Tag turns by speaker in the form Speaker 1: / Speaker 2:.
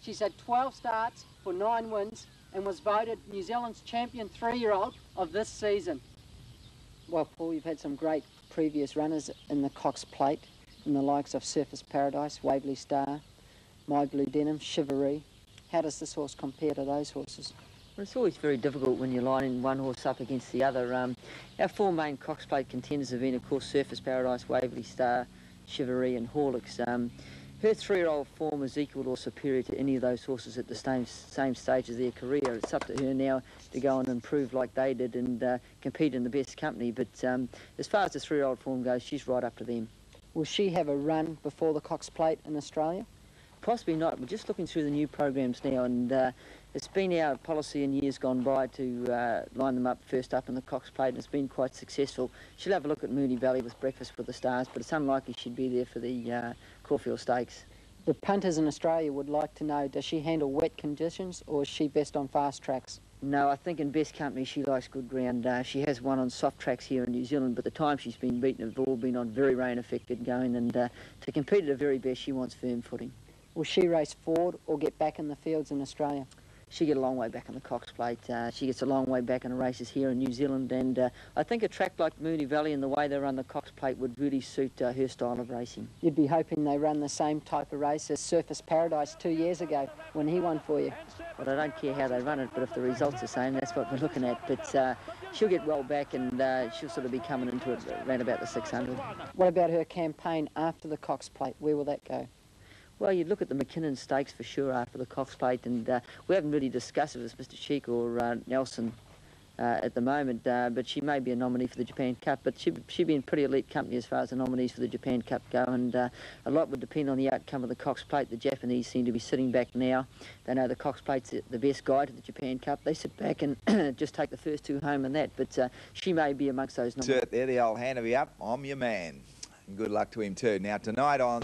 Speaker 1: She's had 12 starts for 9 wins and was voted New Zealand's champion 3-year-old of this season. Well, Paul, you've had some great previous runners in the Cox Plate, in the likes of Surface Paradise, Waverley Star, My Blue Denim, Chivalry. How does this horse compare to those horses?
Speaker 2: Well, it's always very difficult when you're lining one horse up against the other. Our 4 main Cox Plate contenders have been, of course, Surface Paradise, Waverley Star, Chivalry and Horlicks. Her 3-year-old form is equal or superior to any of those horses at the same stage of their career. It's up to her now to go and improve like they did and compete in the best company. But as far as the 3-year-old form goes, she's right up to them.
Speaker 1: Will she have a run before the Cox Plate in Australia?
Speaker 2: Possibly not. We're just looking through the new programs now, and it's been our policy in years gone by to line them up first up in the Cox Plate, and it's been quite successful. She'll have a look at Moonee Valley with Breakfast with the Stars, but it's unlikely she'd be there for the Caulfield Stakes.
Speaker 1: The punters in Australia would like to know, does she handle wet conditions or is she best on fast tracks?
Speaker 2: No, I think in best company she likes good ground. She has won on soft tracks here in New Zealand, but the time she's been beaten have all been on very rain-affected going, and to compete at her very best, she wants firm footing.
Speaker 1: Will she race forward or get back in the fields in Australia?
Speaker 2: She get a long way back in the Cox Plate. She gets a long way back in the races here in New Zealand, and I think a track like Moonee Valley and the way they run the Cox Plate would really suit her style of racing.
Speaker 1: You'd be hoping they run the same type of race as Surface Paradise 2 years ago when he won for you.
Speaker 2: Well, I don't care how they run it, but if the results are the same, that's what we're looking at. But she'll get well back, and she'll sort of be coming into it around about the 600.
Speaker 1: What about her campaign after the Cox Plate? Where will that go?
Speaker 2: Well, you'd look at the McKinnon Stakes for sure after the Cox Plate, and we haven't really discussed it with Mr. Cheek or Nelson at the moment, but she may be a nominee for the Japan Cup, but she'd be in pretty elite company as far as the nominees for the Japan Cup go, and a lot would depend on the outcome of the Cox Plate. The Japanese seem to be sitting back now. They know the Cox Plate's the best guide to the Japan Cup. They sit back and just take the first 2 home in that, but she may be amongst those nominees.
Speaker 3: There, the old hand of you up, I'm your man. And good luck to him too. Now tonight on